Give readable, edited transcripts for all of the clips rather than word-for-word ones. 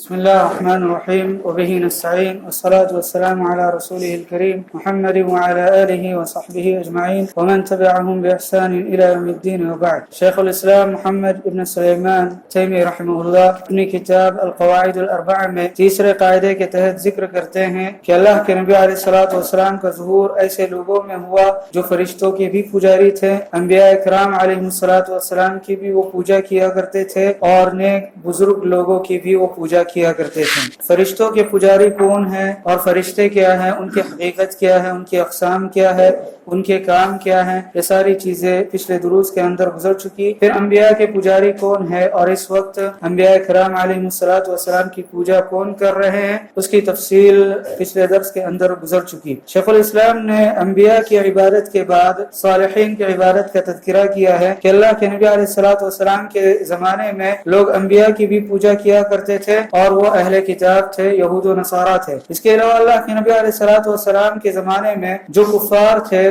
بسم الله الرحمن الرحيم وبه نستعين والصلاة والسلام على رسوله الكريم محمد وعلى آله وصحبه أجمعين ومن تبعهم بإحسان إلى يوم الدين وبعد. شیخ الاسلام محمد ابن سلیمان تیمی رحمہ اللہ اپنی کتاب القواعد الاربعہ میں تیسرے قاعدے کے تحت ذکر کرتے ہیں کہ اللہ کے نبی علیہ الصلوۃ والسلام کا ظہور ایسے لوگوں میں ہوا جو فرشتوں کے بھی پجاری تھے، انبیاء کرام علیہ الصلوۃ والسلام کی بھی وہ پوجا کیا کرتے تھے اور نیک بزرگ لوگوں کی بھی وہ پوجا کیا کرتے تھے۔ فرشتوں کے پجاری کون ہیں اور فرشتے کیا ہیں، ان کی حقیقت کیا ہے، ان کی اقسام کیا ہے، ان کے کام کیا ہیں، یہ ساری چیزیں پچھلے دروس کے اندر گزر چکی۔ پھر انبیاء کے پجاری کون ہے اور اس وقت انبیاء کرام علیہ الصلوۃ والسلام کی پوجا کون کر رہے ہیں، اس کی تفصیل پچھلے درس کے اندر گزر چکی۔ شیخ الاسلام نے انبیاء کی عبادت کے بعد صالحین کی عبادت کا تذکرہ کیا ہے کہ اللہ کے نبی علیہ الصلوۃ والسلام کے زمانے میں لوگ انبیاء کی بھی پوجا کیا کرتے تھے اور وہ اہل کتاب تھے، یہود و نصارہ تھے۔ اس کے علاوہ اللہ کے نبی علیہ الصلوۃ والسلام کے زمانے میں جو کفار تھے،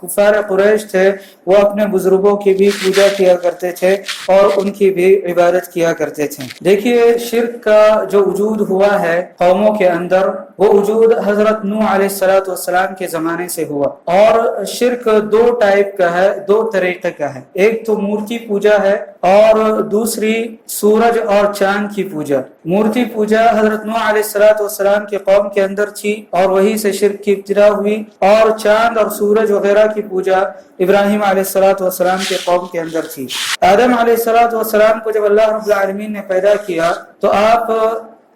کفار قریش تھے، وہ اپنے بزرگوں کی بھی پوجا کیا کرتے تھے اور ان کی بھی عبادت کیا کرتے تھے۔ دیکھیے، شرک کا جو وجود ہوا ہے قوموں کے اندر، وہ وجود حضرت نوح علیہ الصلوۃ والسلام کے زمانے سے ہوا، اور شرک دو ٹائپ کا ہے، دو طریقے کا ہے۔ ایک تو مورتی پوجا ہے اور دوسری سورج اور چاند کی پوجا۔ مورتی پوجا حضرت نوح علیہ الصلوۃ والسلام کے قوم کے اندر تھی اور وہی سے شرک کی ابتدا ہوئی، اور چاند اور سورج وغیرہ کی پوجا ابراہیم علیہ الصلوۃ والسلام کے قوم کے اندر تھی۔ آدم علیہ الصلوۃ والسلام کو جب اللہ رب العالمین نے پیدا کیا تو آپ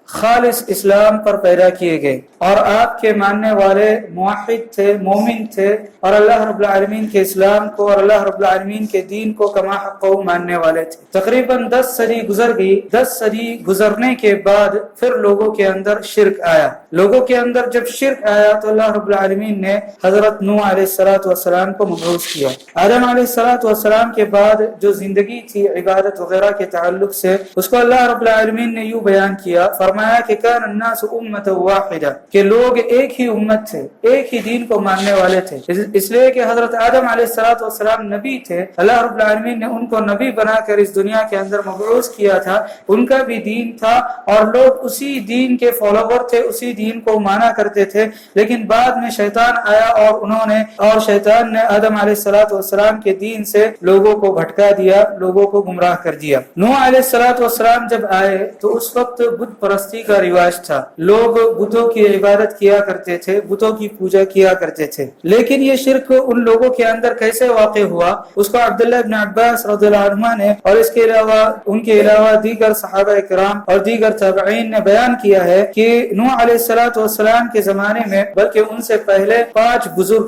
خالص اسلام پر پیدا کیے گئے، اور آپ کے ماننے والے موحد تھے، مومن تھے، اور اللہ رب العالمین کے اسلام کو اور اللہ رب العالمین کے دین کو کما حق ماننے والے تھے۔ تقریباً 10 صدی گزر گئی۔ 10 صدی گزرنے کے بعد پھر لوگوں کے اندر شرک آیا۔ لوگوں کے اندر جب شرک آیا تو اللہ رب العالمین نے حضرت نوح علیہ الصلوۃ والسلام کو مبعوث کیا۔ آدم علیہ الصلوۃ والسلام کے بعد جو زندگی تھی عبادت وغیرہ کے تعلق سے، اس کو اللہ رب العالمین نے یوں بیان کیا، فرمایا کہ کان الناس امۃ واحدہ، کہ لوگ ایک ہی امت تھے، ایک ہی دین کو ماننے والے تھے۔ اس لیے کہ حضرت آدم علیہ الصلوۃ والسلام نبی تھے، اللہ رب العالمین نے ان کو نبی بنا کر اس دنیا کے اندر مبعوث کیا تھا۔ ان کا بھی دین تھا اور لوگ اسی دین کے فالوور تھے، اسی دین کو مانا کرتے تھے، لیکن بعد میں شیطان آیا اور شیطان نے آدم علیہ الصلوۃ والسلام کے دین سے لوگوں کو بھٹکا دیا، لوگوں کو گمراہ کر دیا۔ نوح علیہ الصلوۃ والسلام جب آئے تو اس وقت بت پرستی کا رواج تھا، لوگ بتوں کی عبادت کیا کرتے تھے، بتوں کی پوجا کیا کرتے تھے۔ لیکن یہ شرک ان لوگوں کے اندر کیسے واقع ہوا، اس کو عبداللہ ابن عباس رضی اللہ عنہ نے اور اس کے علاوہ ان کے علاوہ دیگر صحابہ کرام اور دیگر تابعین نے بیان کیا ہے کہ نوح علیہ الصلوۃ والسلام کے زمانے میں، بلکہ ان سے پہلے 5 بزرگ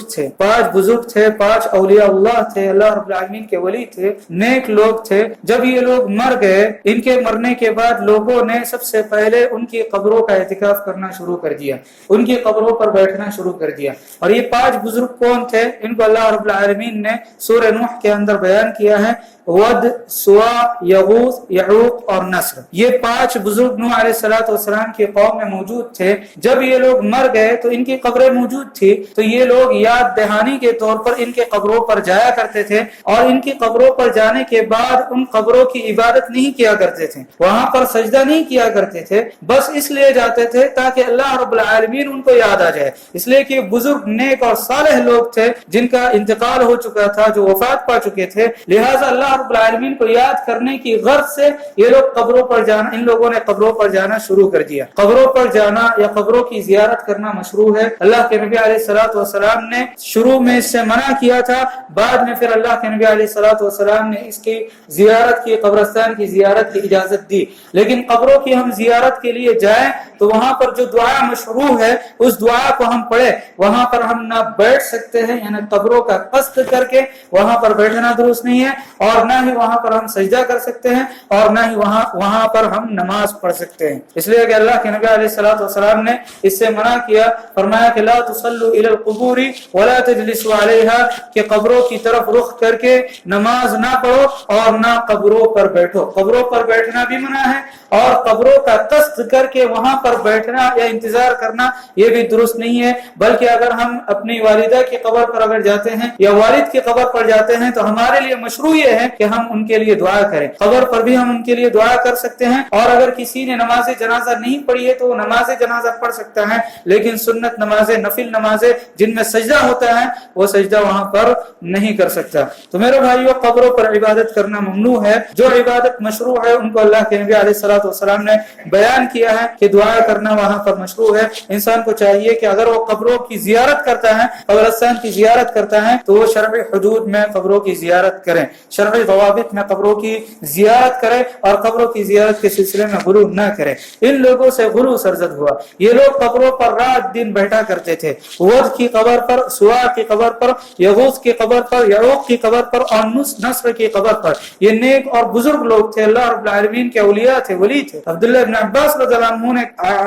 تھے، 5 اولیاء اللہ تھے، اللہ رب العالمین کے ولی تھے، نیک لوگ تھے۔ جب یہ لوگ مر گئے، ان کے مرنے کے بعد لوگوں نے سب سے پہلے ان کی قبروں کا اعتکاف کرنا شروع کر دیا، ان کی قبروں پر بیٹھنا شروع کر دیا۔ اور یہ 5 بزرگ کون تھے؟ ان کو اللہ رب العالمین نے سورہ نوح کے اندر بیان کیا ہے، ود، سوا، یغوث، یعوق اور نصر۔ یہ 5 بزرگ نوح علیہ الصلوۃ والسلام کی قوم میں موجود تھے۔ جب یہ لوگ مر گئے تو ان کی قبریں موجود تھی، تو یہ لوگ یاد دہانی کے طور پر ان کے قبروں پر جایا کرتے تھے، اور ان کی قبروں پر جانے کے بعد ان قبروں کی عبادت نہیں کیا کرتے تھے، وہاں پر سجدہ نہیں کیا کرتے تھے، بس اس لیے جاتے تھے تاکہ اللہ رب العالمین ان کو یاد آ جائے۔ اس لیے کہ بزرگ نیک اور صالح لوگ تھے جن کا انتقال ہو چکا تھا، جو وفات پا چکے تھے، لہٰذا اللہ رب العالمین کو یاد کرنے کی غرض سے یہ لوگ قبروں پر جانا، ان لوگوں نے قبروں پر جانا شروع کر دیا۔ قبروں پر جانا یا قبروں کی زیارت کرنا مشروع ہے۔ اللہ کے نبی علیہ الصلوۃ والسلام نے شروع میں اس سے منع کیا تھا، بعد میں پھر اللہ کے نبی علیہ الصلوۃ والسلام نے اس کی زیارت کی، قبرستان کی زیارت کی اجازت دی۔ لیکن قبروں کی ہم زیارت کے لیے جائیں تو وہاں پر جو دعا مشروع ہے اس دعا کو ہم پڑھیں۔ وہاں پر ہم نہ بیٹھ سکتے ہیں، یعنی قبروں کا قصد کر کے وہاں پر بیٹھنا درست نہیں ہے، اور نہ ہی وہاں پر ہم سجدہ کر سکتے ہیں، اور نہ ہی وہاں پر ہم نماز پڑھ سکتے ہیں۔ اس لیے کہ اللہ کے نبی علیہ الصلوۃ والسلام نے اس سے منع کیا، فرمایا کہ لا تصلوا الی القبور ولا تجلسوا علیہا، کہ قبروں کی طرف رخ کر کے نماز نہ پڑھو اور نہ قبروں پر بیٹھو۔ قبروں پر بیٹھنا بھی منع ہے، اور قبروں کا قصد کر کے وہاں پر بیٹھنا یا انتظار کرنا یہ بھی درست نہیں ہے۔ بلکہ اگر ہم اپنی والدہ کی قبر پر اگر جاتے ہیں یا والد کی قبر پر جاتے ہیں تو ہمارے لیے مشروع یہ ہے کہ ہم ان کے لیے دعا کریں. قبر پر بھی ہم ان کے لیے دعا کر سکتے ہیں, اور اگر کسی نے نماز جنازہ نہیں پڑھی ہے تو وہ نماز جنازہ پڑھ سکتا ہے, لیکن سنت نمازیں, نفل نمازیں جن میں سجدہ ہوتا ہے وہ سجدہ وہاں پر نہیں کر سکتا. تو میرے بھائیو, قبروں پر عبادت کرنا ممنوع ہے. جو عبادت مشروع ہے ان کو اللہ کے نبی علیہ الصلوۃ والسلام نے بیان کیا ہے کہ دعا کرنا وہاں پر مشروع ہے. انسان کو چاہیے کہ اگر وہ قبروں کی زیارت کرتا ہے, قبرستان کی زیارت کرتا ہے, تو وہ شرعی حدود میں قبروں کی زیارت کریں, شرعی ضوابط میں قبروں کی زیارت کرے, اور قبروں کی زیارت کے سلسلے میں غلو نہ کرے. ان لوگوں سے غلو سرزد ہوا. یہ لوگ قبروں پر رات دن بیٹھا کرتے تھے. ود کی قبر پر, سوا کی قبر پر, یغوث کی قبر پر, یعوق کی قبر پر, اور نصر کی قبر پر. یہ نیک اور بزرگ لوگ تھے, اللہ رب العالمین کے اولیاء تھے, ولی تھے. عبداللہ ابن عباس رضی اللہ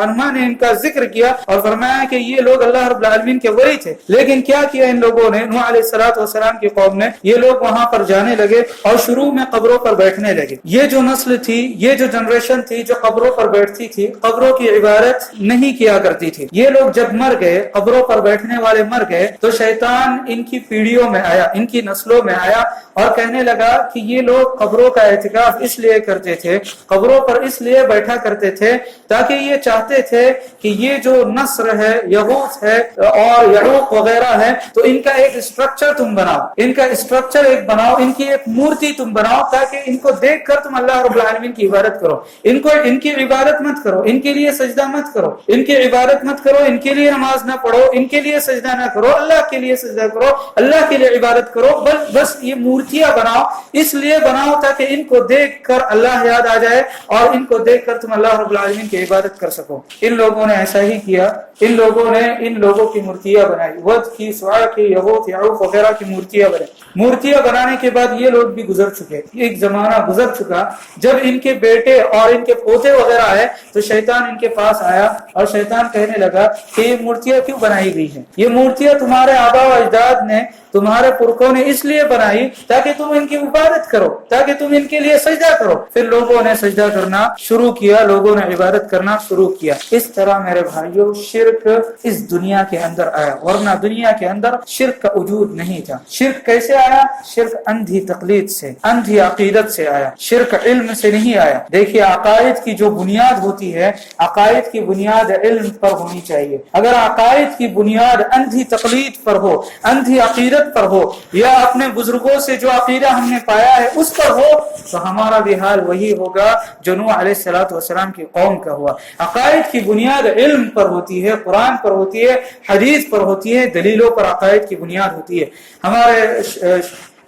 عنہ نے ان کا ذکر کیا اور فرمایا کہ یہ لوگ اللہ رب العالمین کے ولی تھے. لیکن کیا کیا ان لوگوں نے, نوح علیہ الصلوۃ والسلام کی قوم نے, یہ لوگ وہاں پر جانے لگے اور شروع میں قبروں پر بیٹھنے لگے. یہ جو نسل تھی, یہ جو جنریشن تھی جو قبروں پر بیٹھتی تھی, قبروں کی عبادت نہیں کیا کرتی تھی. یہ لوگ جب مر گئے, قبروں پر بیٹھنے والے مر گئے, تو شیطان ان کی پیڑھیوں میں آیا, ان کی نسلوں میں آیا اور کہنے لگا کہ یہ لوگ قبروں کا اعتکاف اس لیے کرتے تھے, قبروں پر اس لیے بیٹھا کرتے تھے تاکہ یہ چاہتے تھے کہ یہ جو نصر ہے, یغوث ہے اور یعوق وغیرہ ہے, تو ان کا ایک اسٹرکچر تم بناؤ, ان کا اسٹرکچر ایک بناؤ, ان کی ایک مورتی تم بناؤ, تاکہ ان کو دیکھ کر تم اللہ رب العالمین کی عبادت کرو. ان کی عبادت مت کرو, ان کے لیے سجدہ مت کرو, ان کی عبادت مت کرو, ان کے لیے نماز نہ پڑھو, ان کے لیے سجدہ نہ کرو, اللہ کے لیے سجدہ کرو, اللہ کے لیے عبادت کرو. بس یہ مورتیاں بناؤ, اس لیے بناؤ تاکہ ان کو دیکھ کر اللہ یاد آ جائے, اور ان کو دیکھ کر تم اللہ رب العالمین کی عبادت کر سکو. ان لوگوں نے ایسا ہی کیا. ان لوگوں نے ان لوگوں کی مورتیاں بنائی, ود کی, سوا کی, یغوث, یعوق وغیرہ کی مورتیاں بنائی. مورتیاں بنانے کے بعد یہ لوگ بھی گزر چکے, ایک زمانہ گزر چکا. جب ان کے بیٹے اور ان کے پوتے وغیرہ آئے تو شیطان ان کے پاس آیا اور شیطان کہنے لگا کہ یہ مورتیاں کیوں بنائی گئی ہیں؟ یہ مورتیاں تمہارے آبا و اجداد نے, تمہارے پرکھوں نے اس لیے بنائی تاکہ تم ان کی عبادت کرو, تاکہ تم ان کے لیے سجدہ کرو. پھر لوگوں نے سجدہ کرنا شروع کیا, لوگوں نے عبادت کرنا شروع کیا. اس طرح میرے بھائیوں شرک اس دنیا کے اندر آیا, ورنہ دنیا کے اندر شرک کا وجود نہیں تھا. شرک کیسے آیا؟ شرک اندھی تقلید سے, اندھی عقیدت سے آیا, شرک علم سے نہیں آیا. دیکھیے عقائد کی جو بنیاد ہوتی ہے, عقائد کی بنیاد علم پر ہونی چاہیے. اگر عقائد کی بنیاد اندھی تقلید پر ہو, اندھی عقیدت پر ہو, یا اپنے بزرگوں سے جو عقیدہ ہم نے پایا ہے اس پر ہو, تو ہمارا بھی حال وہی ہوگا جو نوح علیہ الصلوۃ والسلام کی قوم کا ہوا. عقائد کی بنیاد علم پر ہوتی ہے, قرآن پر ہوتی ہے, حدیث پر ہوتی ہے, دلیلوں پر عقائد کی بنیاد ہوتی ہے.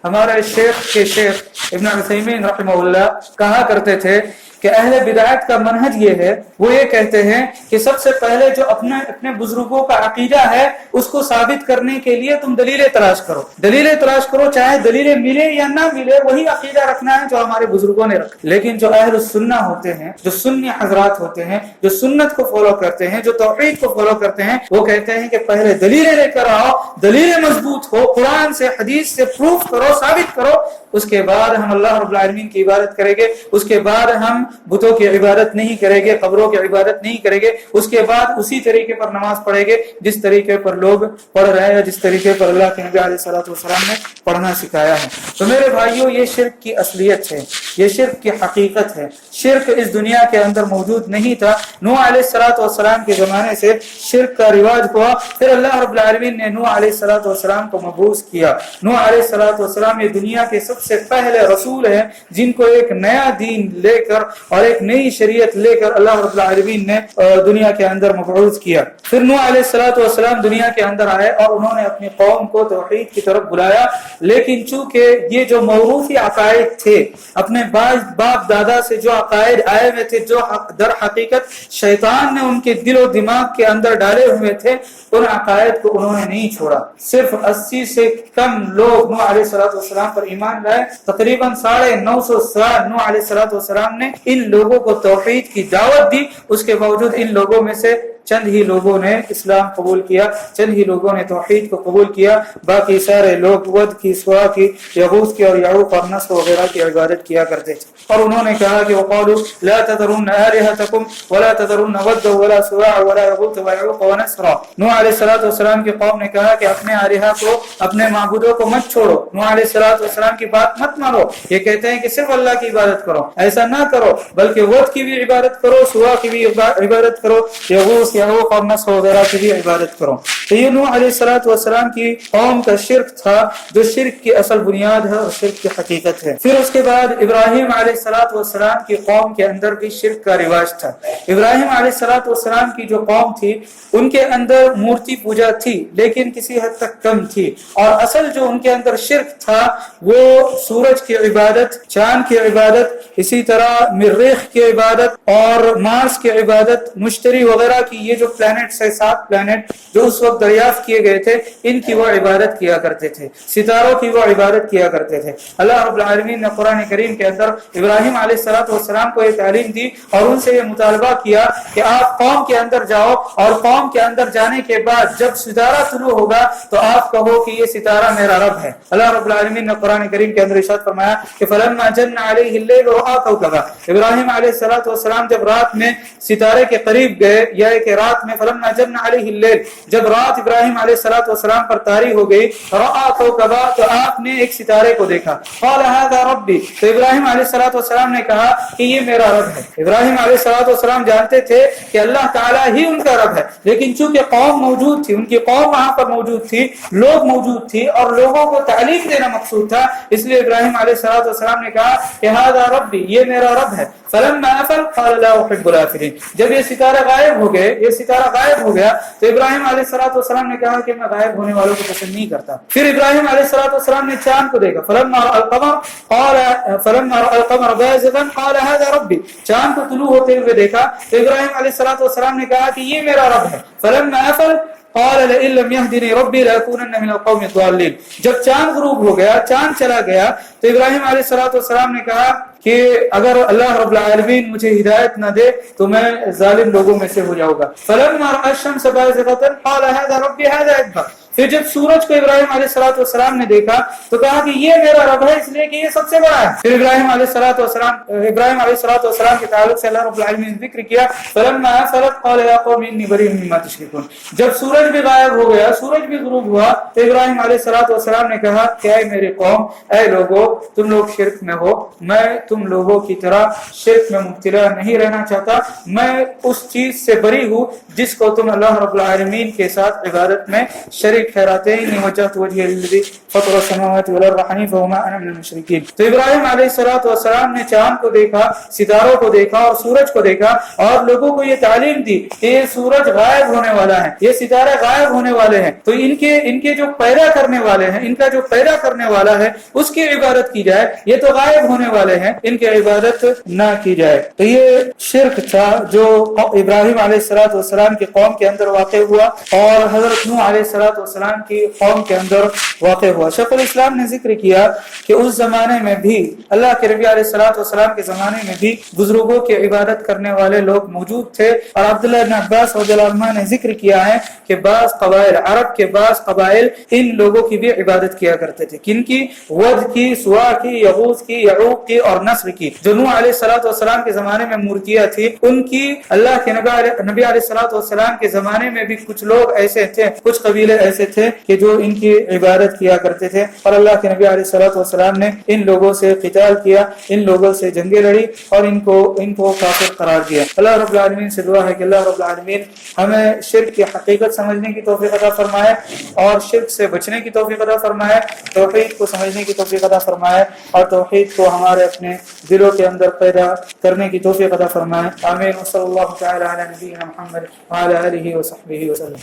ہمارے شیخ کے شیخ ابن عثیمین رحمہ اللہ کہا کرتے تھے کہ اہل بدعت کا منہج یہ ہے, وہ یہ کہتے ہیں کہ سب سے پہلے جو اپنے بزرگوں کا عقیدہ ہے اس کو ثابت کرنے کے لیے تم دلیلیں تلاش کرو, دلیلیں تلاش کرو, چاہے دلیلیں ملے یا نہ ملے, وہی عقیدہ رکھنا ہے جو ہمارے بزرگوں نے رکھا. لیکن جو اہل السنہ ہوتے ہیں, جو سنی حضرات ہوتے ہیں, جو سنت کو فالو کرتے ہیں, جو توحید کو فالو کرتے ہیں, وہ کہتے ہیں کہ پہلے دلیلیں لے کر آؤ, دلیلیں مضبوط ہو, قرآن سے حدیث سے پروف کرو, ثابت کرو, اس کے بعد ہم اللہ رب العالمین کی عبادت کریں گے. اس کے بعد ہم بتوں کی عبادت نہیں کریں گے, قبروں کی عبادت نہیں کریں گے. اس کے بعد اسی طریقے پر نماز پڑھیں گے جس طریقے پر لوگ پڑھ رہے ہیں, جس طریقے پر اللہ کے نبی علیہ الصلوۃ والسلام نے پڑھنا سکھایا ہے. تو میرے بھائیوں یہ شرک کی اصلیت ہے, یہ شرک کی حقیقت ہے. شرک اس دنیا کے اندر موجود نہیں تھا. نوح علیہ الصلوۃ والسلام کے زمانے سے شرک کا رواج ہوا, پھر اللہ رب العالمین نے نوح علیہ الصلوۃ والسلام کو مبعوث کیا. نوح علیہ الصلوۃ والسلام یہ دنیا کے سب سے پہلے رسول ہیں جن کو ایک نیا دین لے کر اور ایک نئی شریعت لے کر اللہ رب العالمین نے دنیا کے اندر مبعوث کیا. پھر نوح علیہ الصلوۃ والسلام دنیا کے اندر آئے اور انہوں نے اپنی قوم کو توحید کی طرف بلایا. لیکن چونکہ یہ جو موروثی عقائد تھے, اپنے باپ دادا سے جو عقائد آئے ہوئے تھے, جو در حقیقت شیطان نے ان کے دل و دماغ کے اندر ڈالے ہوئے تھے, ان عقائد کو انہوں نے نہیں چھوڑا. صرف 80 سے کم لوگ نوح علیہ الصلوۃ والسلام پر ایمان لائے. تقریباً 950 سال نوح علیہ الصلوۃ والسلام نے ان لوگوں کو توحید کی دعوت دی. اس کے باوجود ان لوگوں میں سے چند ہی لوگوں نے اسلام قبول کیا، چند ہی لوگوں نے توحید کو قبول کیا، باقی سارے لوگ ود کی، سوا کی، یغوث کی اور یعوق اور نصر وغیرہ کی عبادت کیا کرتے تھے۔ اور انہوں نے کہا کہ وقالوا لا تذرون آلهتكم ولا تذرون ودا ولا سواع ولا يغوث ويعوق ونسرا۔ نوح علیہ السلام کی قوم نے کہا کہ اپنے آلہہ کو، اپنے معبودوں کو مت چھوڑو، نوح علیہ السلام کی بات مت مانو، یہ کہتے ہیں کہ صرف اللہ کی عبادت کرو، ایسا نہ کرو، بلکہ ود کی بھی عبادت کرو، سوا کی بھی عبادت کرو، یغوث، یعوق اور نسر وغیرہ کی بھی عبادت کرو۔ تو یہ نوح علیہ السلام کی قوم کا شرک تھا، جو شرک کی اصل بنیاد ہے اور شرک کی حقیقت ہے۔ پھر اس کے بعد ابراہیم علیہ السلام کی قوم کے اندر بھی شرک کا رواج تھا۔ ابراہیم علیہ السلام کی جو قوم تھی ان کے اندر مورتی پوجا تھی، لیکن کسی حد تک کم تھی، اور اصل جو ان کے اندر شرک تھا وہ سورج کی عبادت، چاند کی عبادت، اسی طرح مریخ کی عبادت اور مارس کی عبادت، مشتری وغیرہ کی، یہ جو پلانٹس ہے 7 پلانٹ جو اس وقت دریافت کیے گئے تھے، ان کی وہ عبادت کیا کرتے تھے، ستاروں کی وہ عبادت کیا کرتے تھے۔ اللہ رب العالمین نے قرآن کریم کے اندر ابراہیم علیہ السلام کو یہ تعلیم دی اور ان سے یہ مطالبہ کیا کہ آپ قوم کے اندر جاؤ، اور قوم کے اندر جانے کے بعد جب ستارہ طلوع ہوگا تو آپ کہو کہ یہ ستارہ میرا رب ہے۔ اللہ رب العالمین نے قرآن کریم کے اندر ارشاد فرمایا کہ فلما جن علیہ اللیل رأى کوكبا، ابراہیم علیہ السلام جب رات میں ستارے کے قریب گئے، یا کہ رات میں فلما جن علیہ اللیل، جب رات ابراہیم علیہ السلام پر طاری ہو گئی، رأى کوكبا، تو آپ نے ایک ستارے کو دیکھا، قال هذا ربی، تو ابراہیم علیہ السلام نے کہا کہ یہ میرا رب ہے۔ ابراہیم علیہ السلام جانتے تھے کہ اللہ تعالیٰ ہی ان کا رب ہے، لیکن چونکہ قوم موجود تھی، ان کی قوم وہاں پر موجود تھی، لوگ موجود تھی اور لوگوں کو تعلیم دینا مقصود تھا، اس لیے ابراہیم علیہ السلام نے کہا کہ هذا ربی، یہ میرا رب ہے۔ فلما افل قال لا احب الافلین، جب یہ ستارہ غائب ہو گئے، یہ ستارہ غائب ہو گیا، تو ابراہیم علیہ السلام نے کہا کہ میں غائب ہونے والوں کو پسند نہیں کرتا۔ پھر ابراہیم علیہ السلام نے چاند کو دیکھا، فلما رأى القمر بازغا قال هذا ربی، چاند کو طلوع ہوتے ہوئے دیکھا تو ابراہیم علیہ السلام نے کہا کہ یہ میرا رب ہے۔ فلما افل قال لئن لم يهدني ربي لأكونن من القوم الضالين، جب چاند غروب ہو گیا، چاند چلا گیا، تو ابراہیم علیہ السلام نے کہا کہ اگر اللہ رب العالمین مجھے ہدایت نہ دے تو میں ظالم لوگوں میں سے ہو جاؤں گا۔ فلما رأى الشمس بازغة قال هذا ربي هذا أكبر، پھر جب سورج کو ابراہیم علیہ السلام نے دیکھا تو کہا کہ یہ میرا رب ہے، اس لیے کہ یہ سب سے بڑا ہے۔ پھر ابراہیم علیہ السلام کے تعلق سے اللہ رب العالمین نے ذکر کیا، فلما افلت قال يا قوم اني بريء مما تشركون، جب سورج بھی غائب ہو گیا، سورج بھی غروب ہوا، تو ابراہیم علیہ السلام نے کہا کہ اے میری قوم، اے لوگو، تم لوگ شرک میں ہو، میں تم لوگوں کی طرح شرک میں مبتلا نہیں رہنا چاہتا، میں اس چیز سے بری ہوں جس کو تم اللہ رب العالمین کے ساتھ عبادت میں شریک ٹھہراتے ہیں۔ وجہت وجہی للذی فطر السماوات والارض حنیفا وما انا من المشرکین۔ تو ابراہیم علیہ السلام نے چاند کو دیکھا، ستاروں کو دیکھا اور سورج کو دیکھا، اور لوگوں کو یہ تعلیم دی کہ یہ سورج غائب ہونے والا ہے، یہ ستارے غائب ہونے والے ہیں، تو ان کے جو پیدا کرنے والے ہیں، ان کا جو پیدا کرنے والا ہے اس کی عبادت کی جائے، یہ تو غائب ہونے والے ہیں، ان کی عبادت نہ کی جائے۔ تو یہ شرک تھا جو ابراہیم علیہ السلام کی قوم کے اندر واقع ہوا اور حضرت نوح علیہ السلام کی قوم کے اندر واقع ہوا۔ شیخ الاسلام نے ذکر کیا کہ اس زمانے میں بھی، اللہ کے نبی علیہ السلام کے زمانے میں بھی بزرگوں کی عبادت کرنے والے لوگ موجود تھے، اور عبداللہ بن عباس رضی اللہ عنہ نے ذکر کیا ہے کہ بعض قبائل، عرب کے بعض قبائل ان لوگوں کی بھی عبادت کیا کرتے تھے۔ کن کی؟ ود کی، سوا کی، یغوث کی، یعوق کی اور نصر کی۔ جو نوح علیہ السلام کے زمانے میں مورتیاں تھی، ان کی اللہ کے نبی علیہ السلام کے زمانے میں بھی کچھ لوگ ایسے تھے، کچھ قبیلے ایسے تھے کہ جو ان کی عبادت کیا کرتے تھے، اور اللہ کے نبی علیہ السلام نے ان لوگوں سے قتال کیا، ان لوگوں سے جنگیں لڑی اور ان کو کافر قرار دیا۔ اللہ رب العالمین سے دعا ہے کہ اللہ رب العالمین ہمیں شرک کی حقیقت سمجھنے کی توفیق عطا فرمائے اور شرک سے بچنے کی توفیق عطا فرمائے، توحید کو سمجھنے کی توفیق عطا فرمائے اور توحید کو ہمارے اپنے دلوں کے اندر پیدا کرنے کی توفیق عطا فرمائے۔ آمین۔ صلی اللہ تعالی علی نبینا محمد وعلی آلہ وصحبہ وسلم۔